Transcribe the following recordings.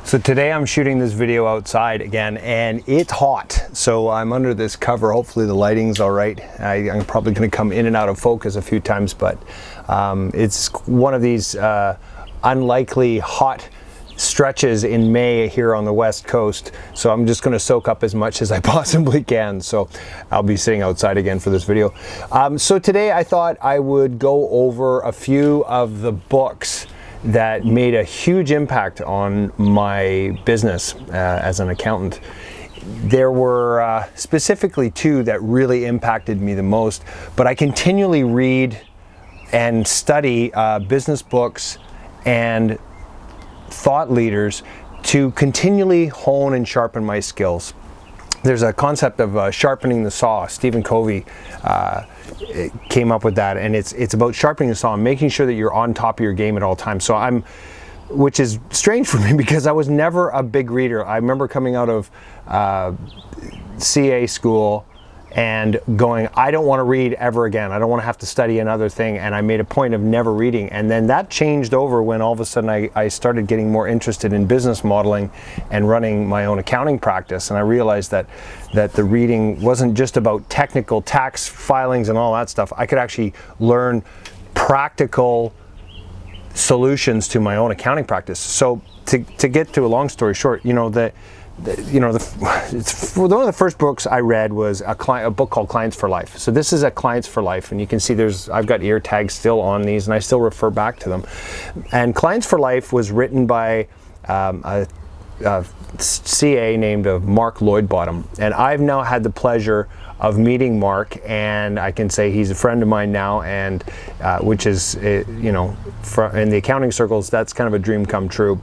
So today I'm shooting this video outside again, and it's hot. So I'm under this cover. Hopefully the lighting's all right. I'm probably going to come in and out of focus a few times, but it's one of these unlikely hot stretches in May here on the West Coast. So I'm just going to soak up as much as I possibly can. So I'll be sitting outside again for this video. So today I thought I would go over a few of the books that made a huge impact on my business as an accountant. There were specifically two that really impacted me the most, but I continually read and study business books and thought leaders to continually hone and sharpen my skills. There's a concept of sharpening the saw. Stephen Covey came up with that, and it's about sharpening the saw and making sure that you're on top of your game at all times. So which is strange for me because I was never a big reader. I remember coming out of CA school and going, I don't want to read ever again. I don't want to have to study another thing. And I made a point of never reading. And then that changed over when all of a sudden I started getting more interested in business modeling and running my own accounting practice. And I realized that the reading wasn't just about technical tax filings and all that stuff. I could actually learn practical solutions to my own accounting practice. So to get to a long story short, one of the first books I read was a book called Clients for Life. So this is a Clients for Life, and you can see I've got ear tags still on these, and I still refer back to them. And Clients for Life was written by a CA named Mark Lloyd-Bottom, and I've now had the pleasure of meeting Mark, and I can say he's a friend of mine now, and which is in the accounting circles, that's kind of a dream come true.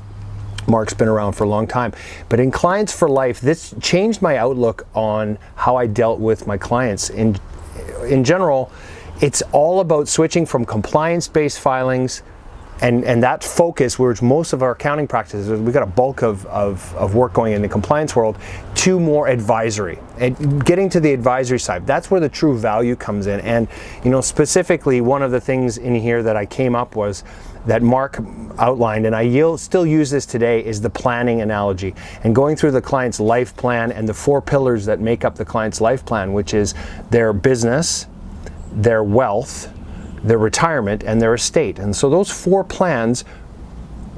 Mark's been around for a long time. But in Clients for Life, this changed my outlook on how I dealt with my clients. In general, it's all about switching from compliance-based filings and that focus, which most of our accounting practices, we've got a bulk of work going in the compliance world, to more advisory. And getting to the advisory side, that's where the true value comes in. And specifically, one of the things in here that I came up was that Mark outlined, and I still use this today, is the planning analogy. And going through the client's life plan and the 4 pillars that make up the client's life plan, which is their business, their wealth, their retirement, and their estate. And so those 4 plans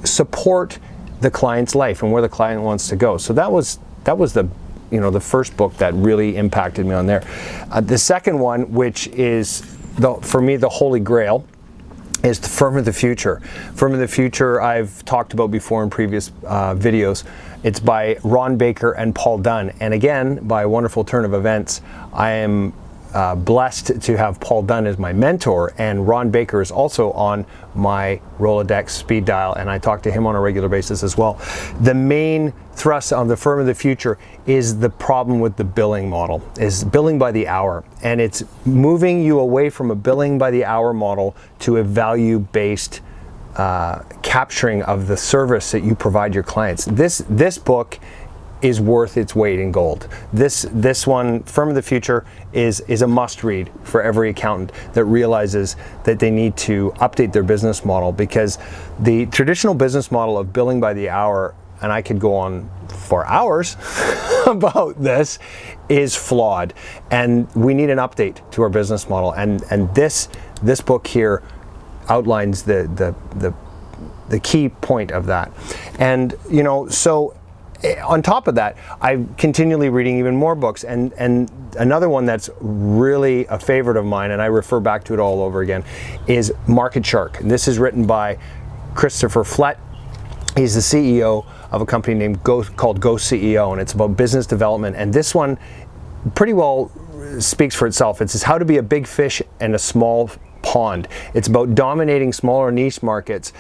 support the client's life and where the client wants to go. So that was the first book that really impacted me on there. The second one, which is for me the holy grail, is the Firm of the Future. Firm of the Future I've talked about before in previous videos. It's by Ron Baker and Paul Dunn. And again, by a wonderful turn of events, I am blessed to have Paul Dunn as my mentor, and Ron Baker is also on my Rolodex speed dial, and I talk to him on a regular basis as well. The main thrust on the Firm of the Future is the problem with the billing model, is billing by the hour, and it's moving you away from a billing by the hour model to a value-based capturing of the service that you provide your clients. This book is worth its weight in gold. This one, Firm of the Future, is a must read for every accountant that realizes that they need to update their business model, because the traditional business model of billing by the hour, and I could go on for hours about this, is flawed, and we need an update to our business model. And this book here outlines the key point of that. And so on top of that, I'm continually reading even more books, and another one that's really a favorite of mine, and I refer back to it all over again, is Market Shark. And this is written by Christopher Flett. He's the CEO of a company called Go CEO, and it's about business development. And this one pretty well speaks for itself. It says how to be a big fish in a small pond. It's about dominating smaller niche markets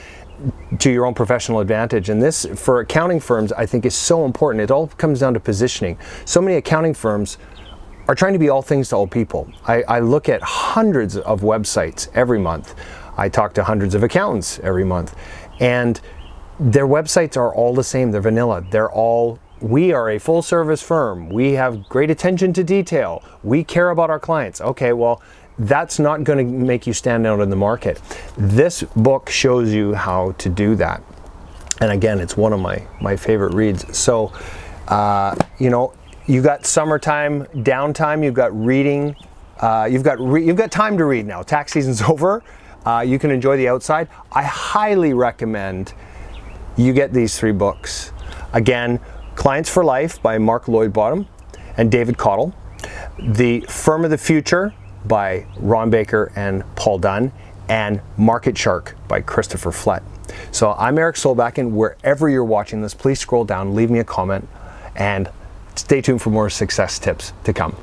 to your own professional advantage. And this, for accounting firms, I think is so important. It all comes down to positioning. So many accounting firms are trying to be all things to all people. I look at hundreds of websites every month. I talk to hundreds of accountants every month, and their websites are all the same. They're vanilla. We are a full service firm. We have great attention to detail. We care about our clients. Okay, well, that's not going to make you stand out in the market. This book shows you how to do that. And again, it's one of my favorite reads. So, you know, you got summertime, downtime, you've got reading, you've got time to read now. Tax season's over. You can enjoy the outside. I highly recommend you get these 3 books. Again, Clients for Life by Mark Lloyd Bottom and David Cottle. The Firm of the Future by Ron Baker and Paul Dunn, and Market Shark by Christopher Flett. So I'm Eric Solback, and wherever you're watching this, please scroll down, leave me a comment, and stay tuned for more success tips to come.